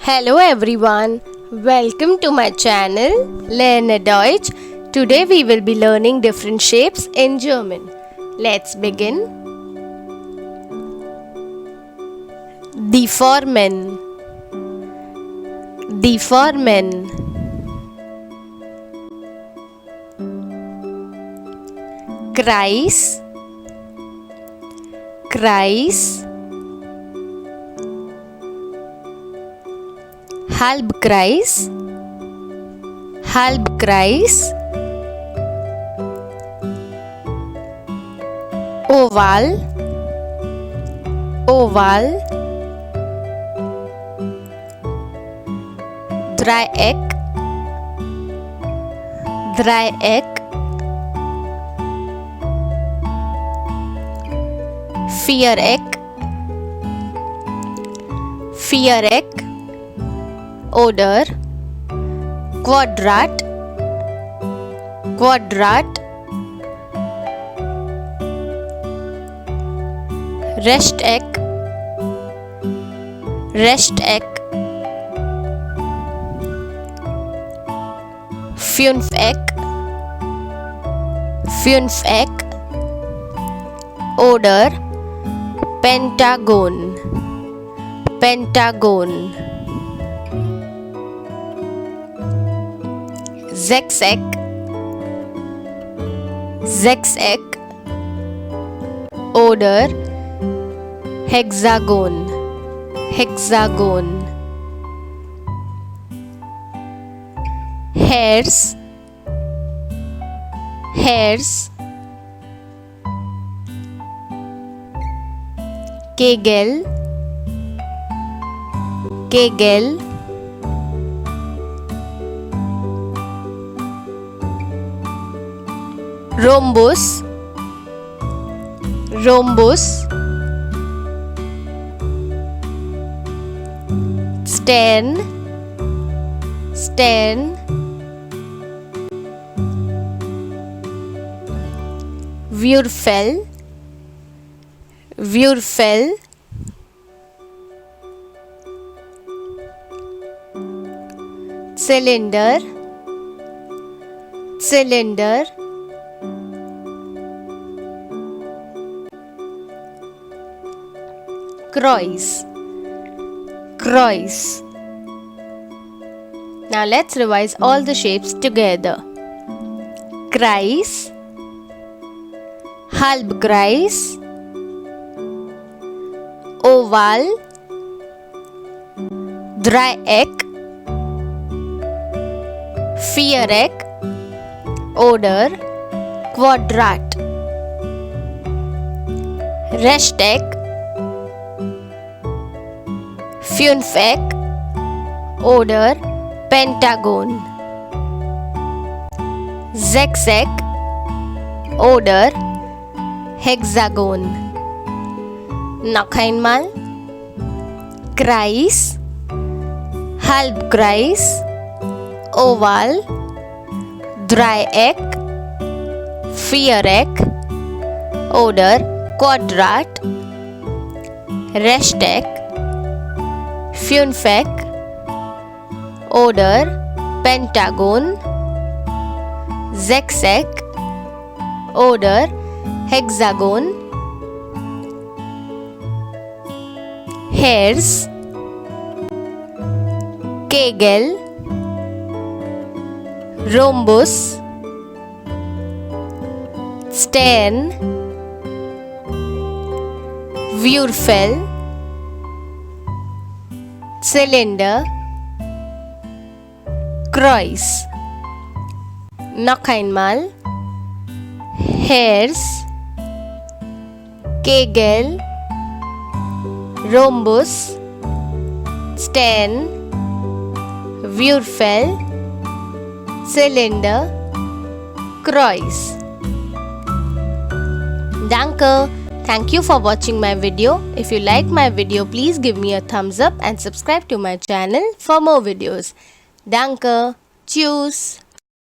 Hello everyone, welcome to my channel Lerne Deutsch. Today we will be learning different shapes in German. Let's begin. Die Formen. Die Formen. Kreis. Kreis. Halbkreis, Halbkreis, Oval, Oval, Dreieck, Dreieck, Viereck, Viereck oder Quadrat, Quadrat, Rechteck, Rechteck, Viereck, Viereck oder Pentagon, Pentagon. Sechseck, Sechseck oder Hexagon, Hexagon. Herz, Herz, Kegel, Kegel, Rhombus, Rhombus, Stern, Stern, Würfel, Würfel, Zylinder, Zylinder, Kreuz, Kreuz. Now let's revise all the shapes together. Kreis, Halbkreis, Oval, Dreieck, Viereck oder Quadrat, Rechteck, Viereck oder Pentagon, Sechseck oder Hexagon. Noch einmal. Kreis, Halbkreis, Oval, Dreieck, Viereck oder Quadrat, Rechteck, Viereck oder Pentagon, Sechseck oder Hexagon, Herz, Kegel, Rhombus, Stern, Würfel, Zylinder, Kreuz. Noch einmal. Herz, Kegel, Rhombus, Stern, Würfel, Zylinder, Kreuz. Danke. Thank you for watching my video. If you like my video, please give me a thumbs up and subscribe to my channel for more videos. Danke. Tschüss.